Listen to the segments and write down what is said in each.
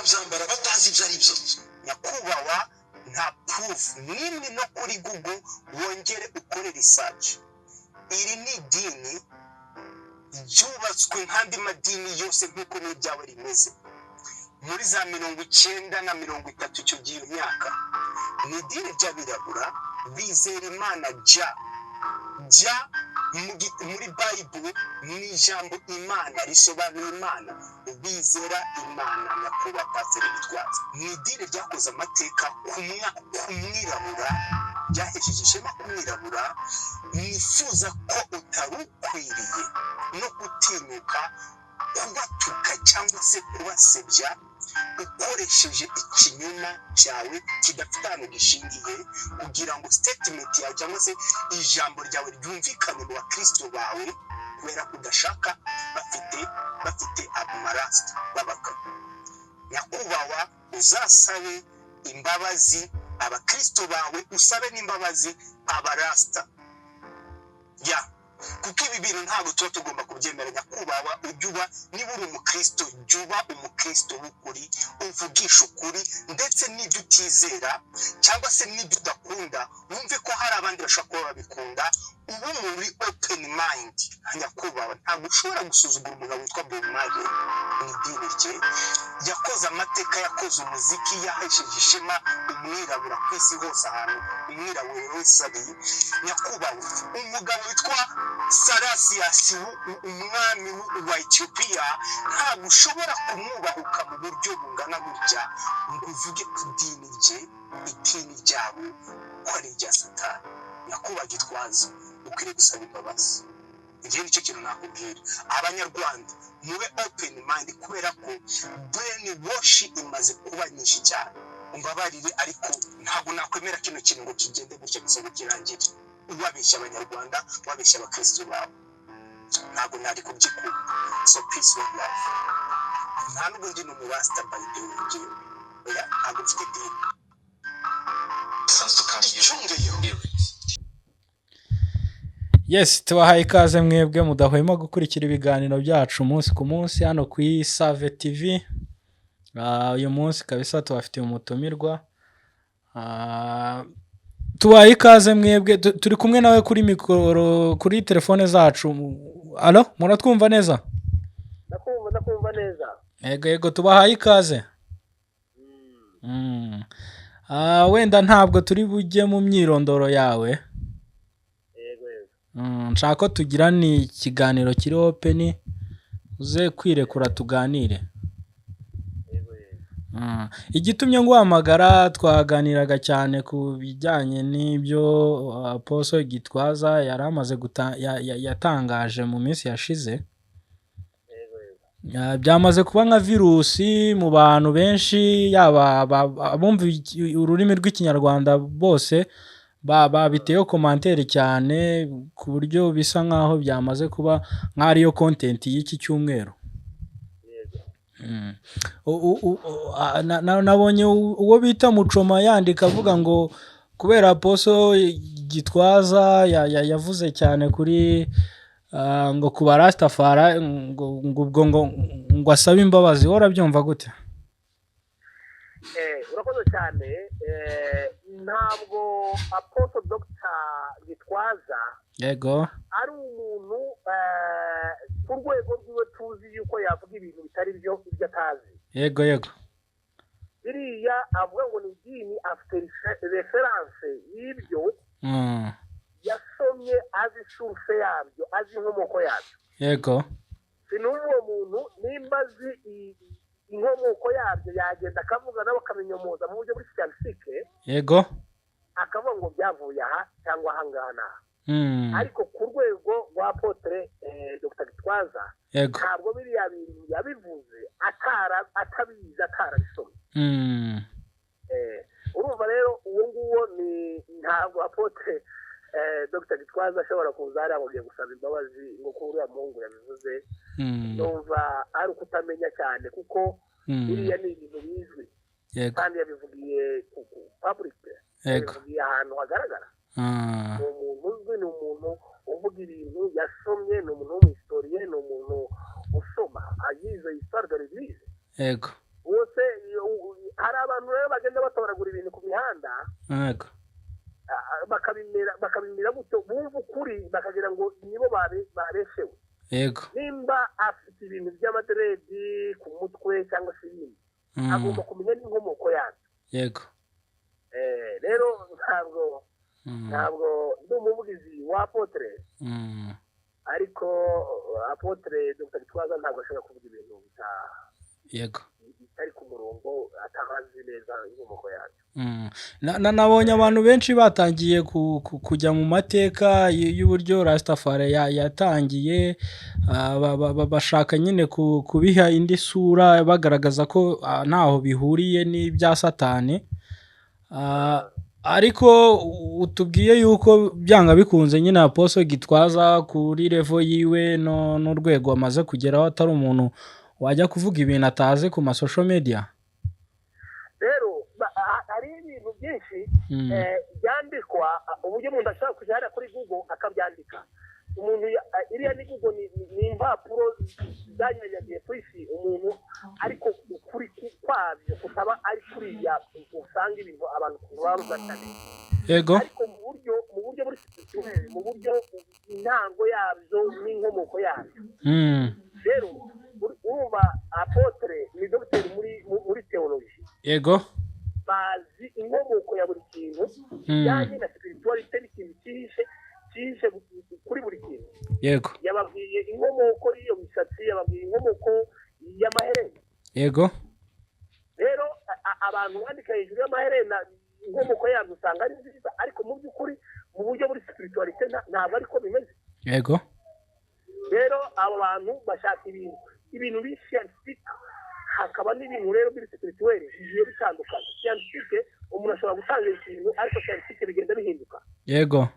bakabyambara batazi ibyo ari byo. Nyakubahwa, nta proof n'imwe no kuri Google wongere ukore research. Iri ni idini ryubatswe nk'andi madini yose nk'uko n'iryabo rimeze muri za 90 na 30 icyo gihe myaka. Ni idini ry'abirabura bizera Imana ja muri Bible ni ijambo Imana risobanura Imana. Bizera Imana. Nyakubahwa Pasiteri Gitwaza, ni idini ryakoze amateka kumwirabura, ryahesheje ishema kumwirabura. Nifuza ko utarukwiriye no gutinyuka kubatuka cyangwa se kubasebya ukoresheje ikinyoma cyawe kidafite ahantu gishingiye, kugira ngo statement yawe cyangwa se ijambo ryawe ryumvikane mu bakristo bawe, kubera kudashaka bafite amarasta babagabo. Nyakubahwa, uzasabe imbabazi abakristo bawe, usabe n'imbabazi abarasta kuko ibi bintu ntabwo tuba tugomba kubyemera. Nyakubahwa, ujya niba uri umukristo, jya umukristo w'ukuri, uvugisha ukuri, ndetse n'ibyo utizera cyangwa se n'ibyo udakunda wumve ko hari abandi bashobora kuba babikunda, ubu muri open mind. Nyakubahwa, ntabwo ushobora gusuzugura umuntu witwa Bob Marley. Ni idini rye, yakoze amateka, yakoze umuziki, yahesheje ishema umwirabura ku isi hose, ahantu umwirabura wese ari. Nyakubahwa, umugabo witwa Sarasiyasi, umwami wa Ethiopia, ntabwo ushobora kumwubahuka mu buryo bungana gutya ngo uvuge ku idini ryabo ko ari irya Satani. Nyakubahwa Gitwaza, ukwiriye gusaba imbabazi. Igihe nicyo kintu nakubwira. Abanyarwanda mube open mind, kubera ko brain wash imaze kuba nyinshi cyane. Umbabarire, ariko ntabwo nakwemera kino kintu ngo kigende gutya gusa ngo kirangire. Wabeshya abanyarwanda, wabeshya abakristo bawe, ntabwo nari kubyikunda. So peace and love. Nta nubwo ndi n'umurasta by the way, ntabwo mfite idini. Yes, tubahaye ikaze mwebwe mudahwema gukurikira ibiganiro byacu umunsi ku munsi hano ku Save TV. Uyu munsi kabisa tubafitiye umutumirwa. Tubahaye ikaze mwebwe, turi kumwe nawe kuri mikoro, kuri telefone zacu. Allo, muratwumva neza? Ndakumva neza. Yego, tubahaye ikaze. Wenda ntabwo turi bujye mu myirondoro yawe. Nshaka ko tugira ni ikiganiro kiri open, uze kwirekura tuganire. Igitumye nguhamagara, twaganiraga cyane ku bijyanye n'ibyo Apostle Gitwaza yari amaze yatangaje mu minsi yashize. Byamaze kuba nka virusi mu bantu benshi, yaba abumva ururimi rw'ikinyarwanda bose biteye commentaire cyane, ku buryo bisa nkaho byamaze kuba nk'ariyo content y'iki cyumweru. Nabonye uwo bita Muchoma yandika avuga ngo kubera Apostle Gitwaza yavuze cyane kuri ngo kuba Rastafari ngo asabe imbabazi. Urabyumva gute? Urakoze cyane. Ntabwo Apostle Dr. Gitwaza yego ari umuntu ku rwego rw'iwe tuzi yuko yavuga ibintu bitari byo ibyo atazi. Yego biriya avuga ngo ni idini, afite reference y'ibyo yasomye, azi source yabyo, azi inkomoko yabyo. Yego, sin'uwo muntu nimba azi inkomoko yabyo yagenda akavuga nabo akaminyomoza mu buryo buri scientifique. Yego, akavuga ngo byavuye aha cyangwa ahangana. Ariko ku rwego rwa Apotre Dr. Gitwaza ntabwo biriya bintu yabivuze atabizi, atarabisomye. Urumva rero uwo nguwo ni ntabwo Apotre Dr. Gitwaza ashobora kuza hariya ngo gusaba imbabazi ngo ko uriya muhungu yabivuze. Numva ari ukutamenya cyane, kuko biriya ni ibintu bizwi kandi yabivugiye ku public, yabivugiye ahantu hagaragara. Ni umuntu uzwi, ni umuntu uvuga ibintu yasomye, ni umuntu w'umuhistoriye, ni umuntu usoma ayize histoire de l'église. Yego, wose rero bagenda batoragura ibintu ku mihanda yego bakabimira gutyo bumva ukuri bakagira ngo nibo babeshewe yego nimba afite ibintu by'amaderedi ku mutwe cyangwa se ibindi agomba kumenya n'inkomoko yabyo yego rero ntabwo ndi umuvugizi wa Apotre ariko Apotre Dr. Gitwaza ntabwo ashobora kuvuga ibintu yego bitari ku murongo atahazi neza inkomoko yabyo. Nabonye abantu benshi batangiye kujya mu mateka y'uburyo Rastafari yatangiye bashaka nyine kubiha indi sura bagaragaza ko ntaho bihuriye n'ibya Satani, ariko utubwiye yuko byanga bikunze nyine Apostle Gitwaza kuri level yiwe n'urwego amaze kugeraho atari umuntu wajya kuvuga ibintu atazi ku social media. Rero hari ibintu byinshi byandikwa uburyo umuntu ashaka kujya kuri Google akabyandika. Umuntu iriya ni Google ni impapuro zanyanyagiye ku isi umuntu ariko ukuri kwabyo kutaba ari kuriya usanga ibintu abantu baba batane. Yego. Ariko mu buryo buri spirituel mu buryo intango yabyo n'inkomoko yabyo. Rero urumva Apotre ni docteur muri theology. Yego. Bazi inkomoko ya buri kintu cyane na spirituality n'ikintu cyishe kuri buri kintu. Yego. Yababwiye inkomoko y'iyo misatsi, yababwiye inkomoko y'amaherena. Yego. Rero abantu bandika hejuru y'amaherena inkomoko yabyo usanga ari nziza ariko mu by'ukuri mu buryo buri spirituality ntabwo ariko bimeze. Yego. Rero abo bantu bashaka ibintu biscientifique hakaba n'ibintu rero biri spirituel bigiye bitandukanye. Scientifique umuntu ashobora gutanga ikintu ariko scientifique bigenda bihinduka. Yego.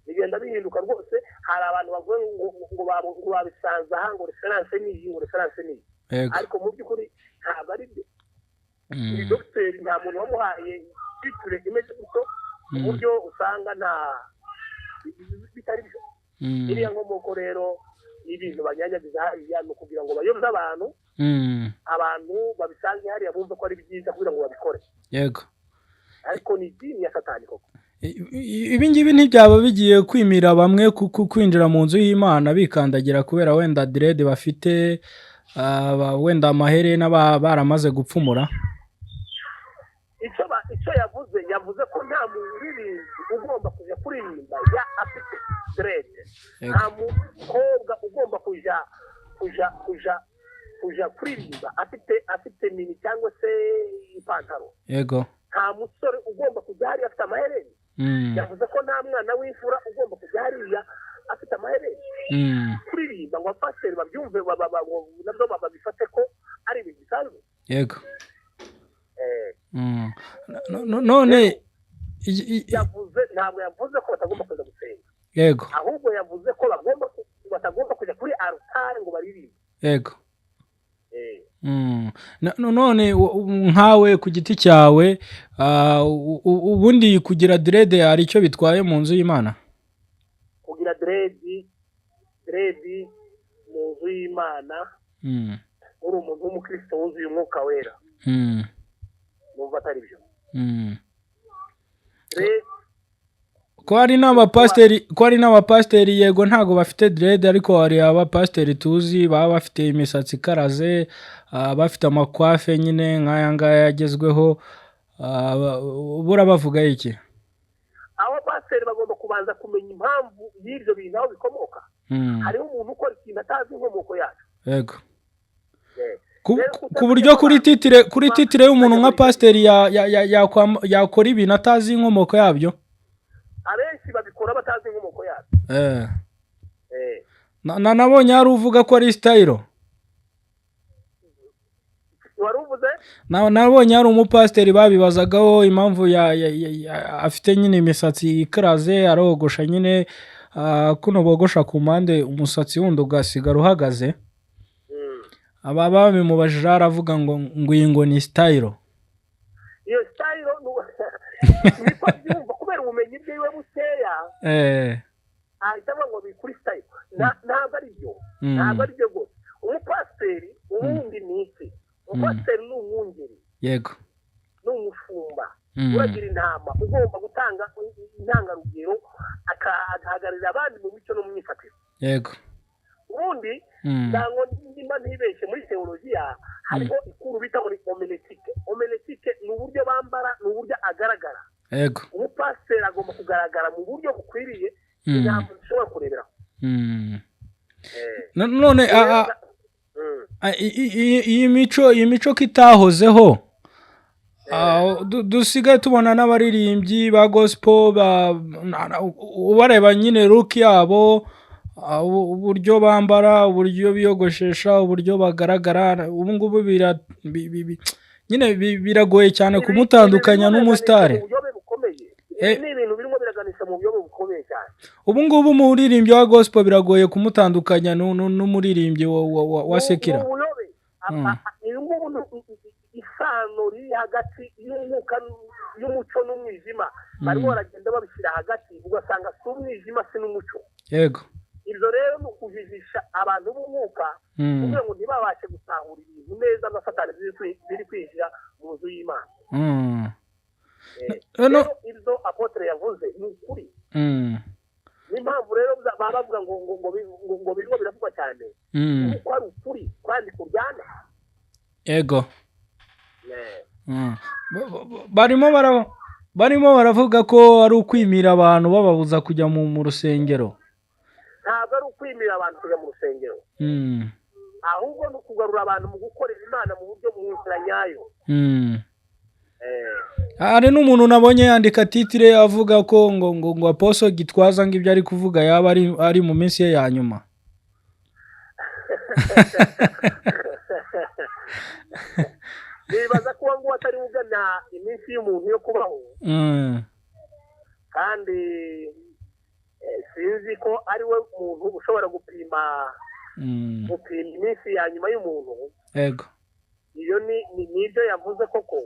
Bigenda bihinduka rwose. Hari abantu bavuga ngo babisanze aha ngo reference ni ariko mu by'ukuri ntabwo ari byo. Ni docteur nta muntu wamuhaye titre imeze gutyo uburyo usanga nta bitari byo. Iriya nkomoko rero ibintu banyanyagiza hariya ni ukugira ngo bayoboze abantu babisange hariya bumve ko ari byiza kugira ngo babikore. Yego. Ariko ni idini ya Satani koko. Ibi ngibi ntibyaba bigiye kwimira bamwe kwinjira mu nzu y'Imana bikandagira kubera wenda dread bafite wenda amaherena baramaze gupfumura. Icyo yavuze ko nta muririmbi ugomba kujya kuririmba ya afite dread. Nta mukobwa ugomba kuja kuririmba afite mini cyangwa se ipantaro. Yego. Nta musore ugomba kujya hariya afite amaherena. Yavuze ko nta mwana w'imfura ugomba kujya hariya afite amaherena. Kuririmba ngo abapasiteri babyumve nabyo babifate ko ari ibintu bisanzwe. Yego. None ntabwo yavuze ko batagomba kuza gusenga. Yego. Ahubwo yavuze ko batagomba kujya kuri altar ngo baririmbe. Yego. None nkawe ku giti cyawe ubundi kugira dread hari icyo bitwaye mu nzu y'Imana? Kugira dread mu nzu y'Imana uri umuntu w'umukristo wuzuye umwuka wera. Numva atari byo. Ko hari n'abapasiteri yego ntago bafite dread ariko hari abapasiteri tuzi baba bafite imisatsi ikaraze bafite amakwafe nyine nk'aya ngaya yagezweho bavuga iki? Abo pasiteri bagomba kubanza kumenya impamvu y'ibyo bintu aho bikomoka. Hariho umuntu ukora ikintu atazi inkomoko yacyo. Yego. Ku buryo kuri titire y'umuntu nka pasiteri yakora ibintu atazi inkomoko yabyo. Abenshi babikora batazi inkomoko yabyo. Nabonye hari uvuga ko ari style. Wari uvuze? Nabonye hari umupasiteri babibazagaho impamvu afite nyine imisatsi ikaraze arogosha nyine kuno bogosha ku mpande umusatsi wundi ugasigara uhagaze. Aba babimubajije aravuga ngo ni style. Iyo style niko byumva kubera ubumenyi bwiwe bukeya. Ahitamo ngo bikuri style. Ntabwo ari byo. Ntabwo ari byo gose. Umupasiteri ubundi ni iki? Umupasiteri ni umwungeri. Yego. Ni uragira intama ugomba gutanga intangarugero akahagararira abandi mu mico no mu myifatire. yego ubundi ntabwo nimba ntibeshye muri teologiya hariho ikuru bita muri homiletike. Homiletike ni uburyo bambara, ni uburyo agaragara. yego umupasiteri agomba kugaragara mu buryo bukwiriye ntabwo dushobora kureberaho. none iyi mico ko itahozeho dusigaye tubona n'abaririmbyi ba gospel ubareba nyine look yabo, uburyo bambara, uburyo biyogoshesha, uburyo bagaragara, ubu ngubu nyine biragoye cyane kumutandukanya n'umusitari. ni ibintu birimo biraganisha mu buryo bukomeye cyane. ubu ngubu umuririmbyi wa gospel biragoye kumutandukanya n'umuririmbyi wa sekira. Isano riri hagati y'umwuka y'umuco n'umwijima barimo baragenda babishyira hagati, ugasanga si umwijima si n'umuco. yego ibyo rero ni ukujijisha abantu b'umwuka kugira ngo ntibabashe gutahura ibintu neza na satani biri kwinjira mu nzu y'Imana. rero ibyo apotre yavuze ni ukuri. n'impamvu rero baba bavuga ngo birimo biravugwa cyane kuko ari ukuri kandi kuryana. yego barimo baravuga ko ari ukwimira abantu bababuza kujya mu rusengero. ntabwo ari ukwimira abantu kujya mu rusengero, ahubwo ni ukugarura abantu mu gukorera Imana mu buryo mu nzira nyayo. hari n'umuntu nabonye yandika titire avuga ko ngo Apostle Gitwaza ngo ibyo ari kuvuga yaba ari mu minsi ye ya nyuma. nibaza kuba ngo atari ugana iminsi y'umuntu yo kubaho, kandi sinzi ko ari we muntu ushobora gupima iminsi ya nyuma y'umuntu. yego iyo ni ibyo yavuze koko,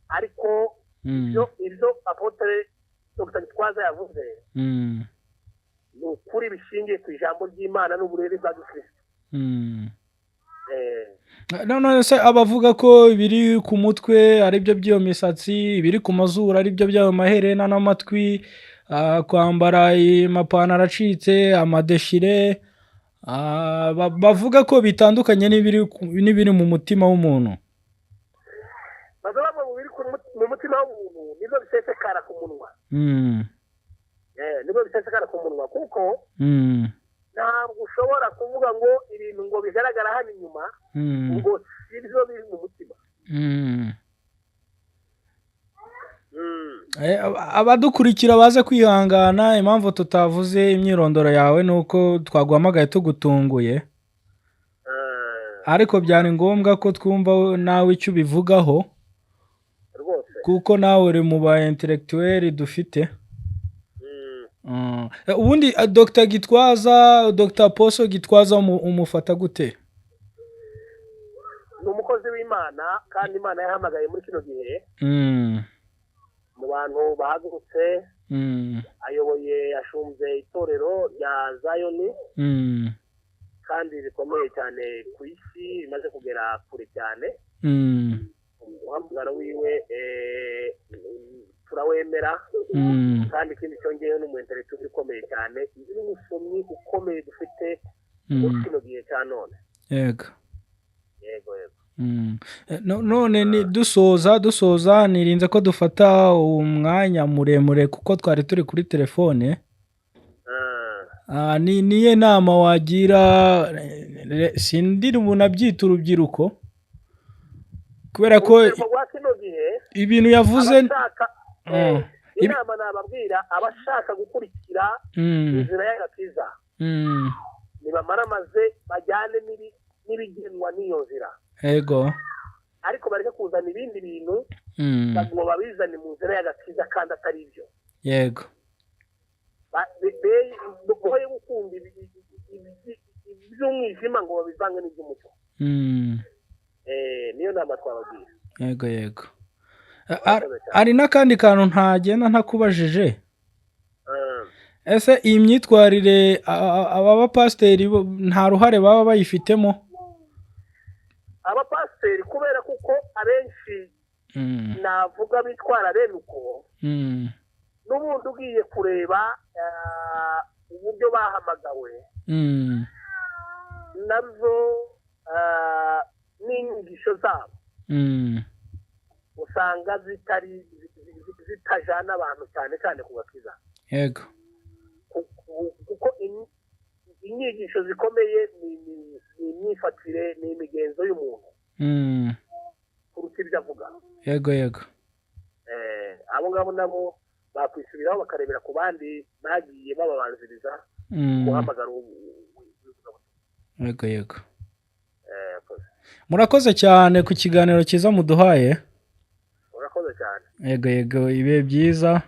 ariko ibyo apotre Dr. Gitwaza yavuze ni ukuri bishingiye ku ijambo ry'Imana n'uburere bwa Kristo. none se abavuga ko ibiri ku mutwe ari byo by'iyo misatsi, ibiri ku mazuru ari byo by'ayo maherena n'amatwi, kwambara amapantaro acitse, amadeshire, bavuga ko bitandukanye n'ibiri mu mutima w'umuntu. bavuga ngo biri mu mutima w'umuntu nibyo bisesekara ku munwa. nibyo bisesekara ku munwa kuko ntabwo ushobora kuvuga ngo ibintu ngo bigaragara hano inyuma ngo si byo biri mu mutima. abadukurikira baze kwihangana, impamvu tutavuze imyirondoro yawe ni uko twaguhamagaye tugutunguye, ariko byari ngombwa ko twumva nawe icyo ubivugaho kuko nawe uri mu ba intellectuel dufite. ubundi Dr. Gitwaza, Dr. Apostle Gitwaza umufata gute? ni umukozi w'Imana kandi Imana yahamagaye muri kino gihe mu bantu bahagurutse. ayoboye ashunze itorero rya Zayoni kandi rikomeye cyane ku isi, rimaze kugera kure cyane. umuhamagaro wiwe turawemera, kandi ikindi cyongeyeho ni umu-intellectuel ukomeye cyane, n'umusomyi ukomeye dufite muri kino gihe cya none. yego yego none dusoza nirinze ko dufata umwanya muremure kuko twari turi kuri telefone. niye nama wagira, sindiri unabyita urubyiruko, kubera ko ibintu yavuze inama nababwira abashaka gukurikira inzira y'agakiza nibamara maze bajyane n'ibigenwa n'iyo nzira. yego ariko bareke kuzana ibindi bintu ngo babizane mu nzira y'agakiza kandi atari ibyo. yego boye gukunda iby'umwijima ngo babivange n'iby'umucyo. niyo nama twababwira. yego hari n'akandi kantu ntagenda ntakubajije. ese iyi myitwarire aba bapasiteri nta ruhare baba bayifitemo? abapasiteri kubera kuko abenshi navuga bitwara bene uko n'ubundi ugiye kureba uburyo bahamagawe nazo n'inyigisho zabo usanga zitajana abantu cyane cyane ku bakiza yego kuko inyigisho zikomeye ni imyifatire ni imigenzo y'umuntu kuruta ibyo avuga yego abo ngabo nabo bakwisubiraho bakarebera ku bandi bagiye bababanziriza guhamagara yego murakoze cyane ku kiganiro cyiza muduhaye murakoze cyane yego ibihe byiza